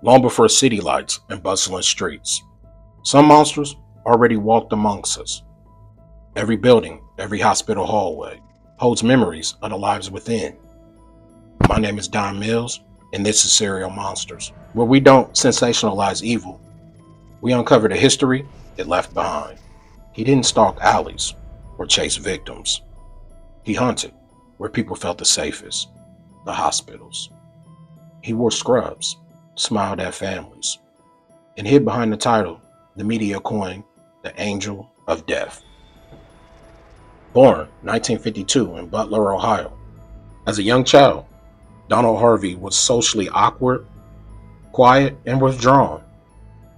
long before city lights and bustling streets. Some monsters already walked amongst us. Every building, every hospital hallway holds memories of the lives within. My name is Don Mills, and this is Serial Monsters, where we don't sensationalize evil, we uncover the history it left behind. He didn't stalk alleys or chase victims. He hunted where people felt the safest, the hospitals. He wore scrubs, smiled at families, and hid behind the title the media coined the Angel of Death. Born 1952 in Butler, Ohio. As a young child, Donald Harvey was socially awkward, quiet, and withdrawn,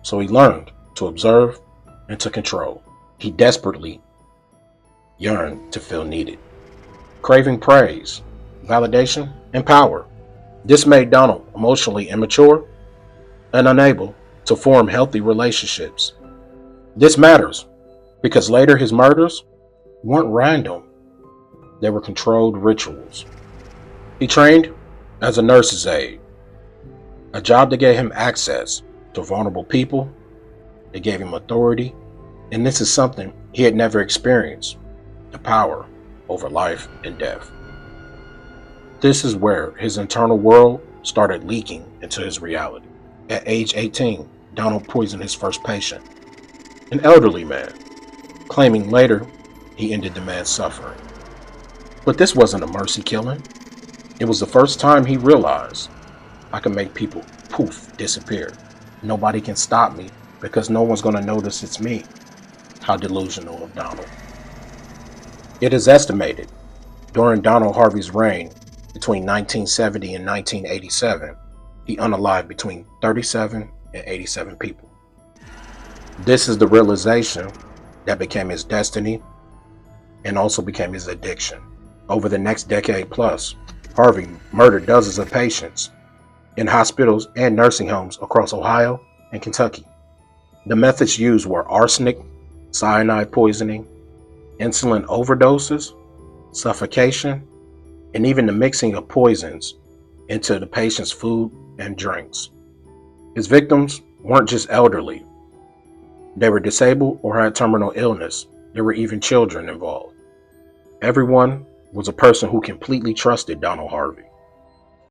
so he learned to observe and to control. He desperately yearned to feel needed, craving praise, validation, and power. This made Donald emotionally immature and unable to form healthy relationships. This matters because later his murders weren't random, they were controlled rituals. He trained as a nurse's aide, a job that gave him access to vulnerable people, that gave him authority, and this is something he had never experienced, the power over life and death. This is where his internal world started leaking into his reality. At age 18, Donald poisoned his first patient, an elderly man, claiming later he ended the man's suffering. But this wasn't a mercy killing. It was the first time he realized I can make people poof disappear. Nobody can stop me because no one's going to notice it's me. How delusional of Donald. It is estimated during Donald Harvey's reign between 1970 and 1987, he unalived between 37 and 87 people. This is the realization that became his destiny and also became his addiction. Over the next decade plus, Harvey murdered dozens of patients in hospitals and nursing homes across Ohio and Kentucky. The methods used were arsenic, cyanide poisoning, insulin overdoses, suffocation, and even the mixing of poisons into the patient's food and drinks. His victims weren't just elderly. They were disabled or had terminal illness. There were even children involved. Everyone was a person who completely trusted Donald Harvey.